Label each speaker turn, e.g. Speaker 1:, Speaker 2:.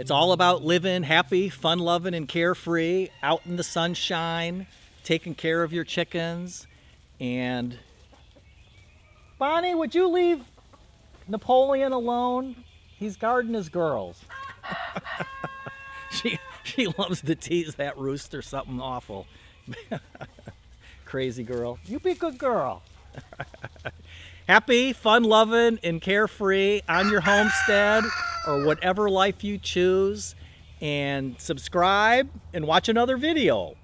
Speaker 1: It's all about living happy, fun-loving, and carefree, out in the sunshine, taking care of your chickens. And Bonnie, would you leave Napoleon alone? He's guarding his girls. She loves to tease that rooster something awful. Crazy girl. You be a good girl. Happy, fun-loving, and carefree on your homestead or whatever life you choose. And subscribe and watch another video.